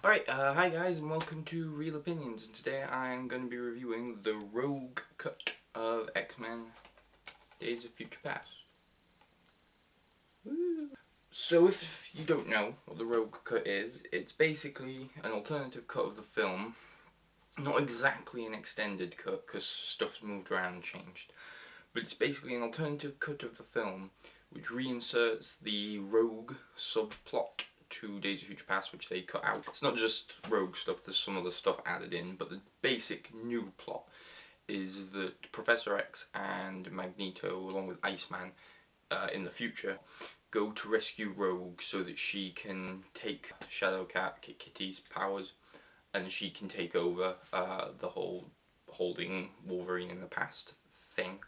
Alright, hi guys and welcome to Real Opinions, and today I'm going to be reviewing the Rogue cut of X-Men Days of Future Past. Woo. So if you don't know what the Rogue cut is, it's basically an alternative cut of the film. Not exactly an extended cut because stuff's moved around and changed, but it's basically an alternative cut of the film which reinserts the Rogue subplot to Days of Future Past, which they cut out. It's not just Rogue stuff, there's some other stuff added in, but the basic new plot is that Professor X and Magneto, along with Iceman, in the future, go to rescue Rogue so that she can take Shadowcat, Kitty's powers, and she can take over the whole holding Wolverine in the past thing.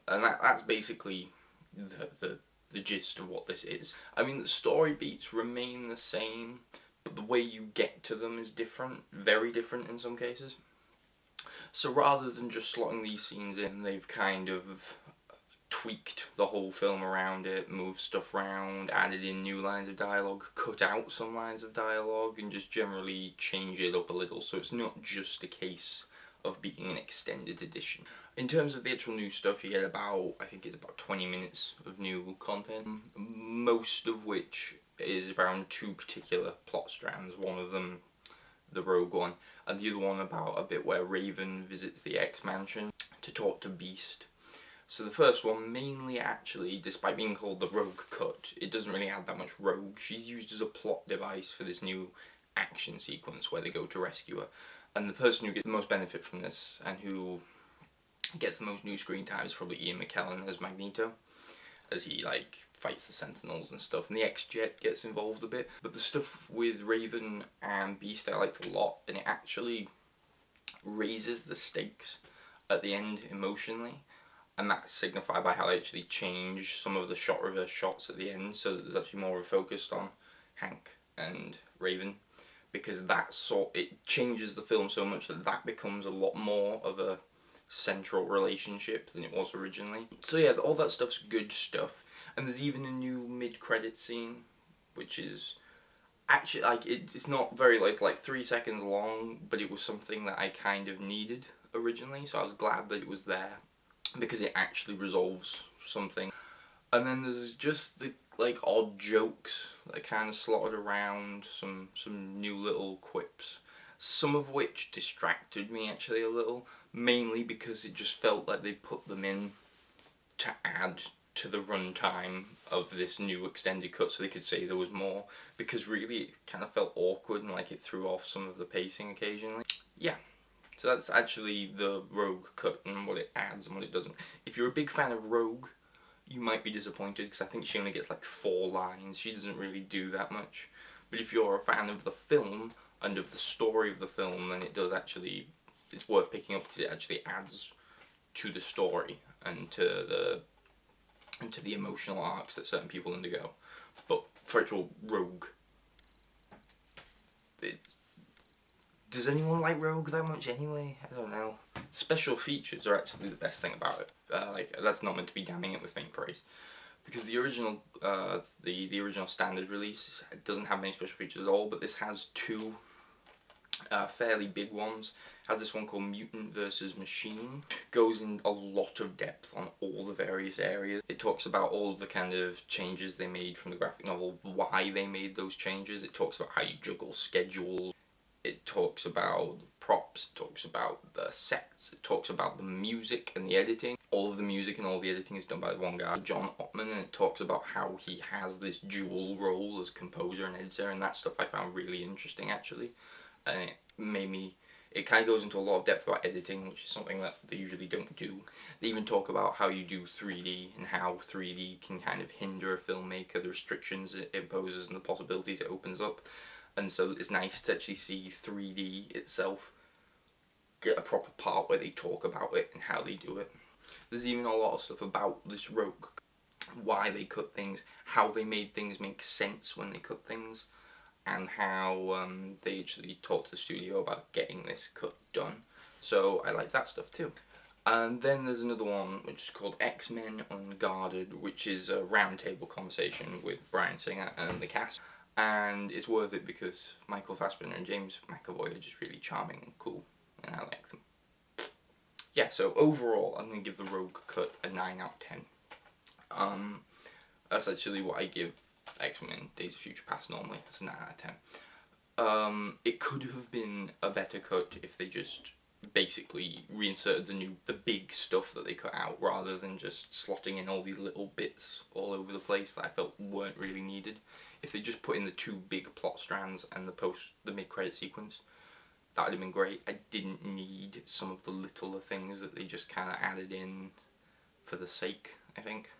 And that's basically the gist of what this is. I mean, the story beats remain the same, but the way you get to them is different, very different in some cases. So rather than just slotting these scenes in, they've kind of tweaked the whole film around it, moved stuff around, added in new lines of dialogue, cut out some lines of dialogue, and just generally change it up a little, so it's not just a case of being an extended edition. In terms of the actual new stuff, you get about, I think it's about 20 minutes of new content, most of which is around two particular plot strands. One of them, the Rogue one, and the other one about a bit where Raven visits the X-Mansion to talk to Beast. So the first one mainly actually, despite being called the Rogue cut, it doesn't really add that much Rogue. She's used as a plot device for this new action sequence where they go to rescue her. And the person who gets the most benefit from this, and who gets the most new screen time, is probably Ian McKellen as Magneto, as he fights the Sentinels and stuff, and the X-Jet gets involved a bit. But the stuff with Raven and Beast I liked a lot, and it actually raises the stakes at the end emotionally, and that's signified by how they actually change some of the shot reverse shots at the end, so that there's actually more of a focus on Hank and Raven. Because it changes the film so much that becomes a lot more of a central relationship than it was originally. So yeah, all that stuff's good stuff. And there's even a new mid-credit scene, which is actually, it's not very, it's like 3 seconds long, but it was something that I kind of needed originally, so I was glad that it was there, because it actually resolves something. And then there's just the odd jokes that kind of slotted around, some new little quips, some of which distracted me actually a little, mainly because it just felt like they put them in to add to the runtime of this new extended cut so they could say there was more, because really it kind of felt awkward and like it threw off some of the pacing occasionally. Yeah. So that's actually the Rogue cut and what it adds and what it doesn't. If you're a big fan of Rogue, you might be disappointed because I think she only gets 4 lines. She doesn't really do that much. But if you're a fan of the film and of the story of the film, then it's worth picking up because it actually adds to the story and to the emotional arcs that certain people undergo. But for actual Rogue, does anyone like Rogue that much anyway? I don't know. Special features are actually the best thing about it. That's not meant to be damning it with faint praise, because the original the original standard release doesn't have many special features at all, but this has two fairly big ones. It has this one called Mutant vs. Machine. Goes in a lot of depth on all the various areas. It talks about all of the kind of changes they made from the graphic novel, why they made those changes. It talks about how you juggle schedules. It talks about props, it talks about the sets, it talks about the music and the editing. All of the music and all the editing is done by one guy, John Ottman, and it talks about how he has this dual role as composer and editor, and that stuff I found really interesting actually. And it kind of goes into a lot of depth about editing, which is something that they usually don't do. They even talk about how you do 3D and how 3D can kind of hinder a filmmaker, the restrictions it imposes and the possibilities it opens up. And so it's nice to actually see 3D itself get a proper part where they talk about it and how they do it. There's even a lot of stuff about this Rogue, why they cut things, how they made things make sense when they cut things, and how they actually talked to the studio about getting this cut done. So I like that stuff too. And then there's another one which is called X-Men Unguarded, which is a roundtable conversation with Bryan Singer and the cast. and it's worth it because Michael Fassbender and James McAvoy are just really charming and cool, and I like them. Yeah, so overall, I'm going to give the Rogue Cut a 9 out of 10. That's actually what I give X-Men Days of Future Past normally. It's a 9 out of 10. It could have been a better cut if they just basically reinserted the big stuff that they cut out, rather than just slotting in all these little bits all over the place that I felt weren't really needed. If they just put in the 2 big plot strands and the mid-credit sequence, that would have been great. I didn't need some of the littler things that they just kind of added in for the sake, I think.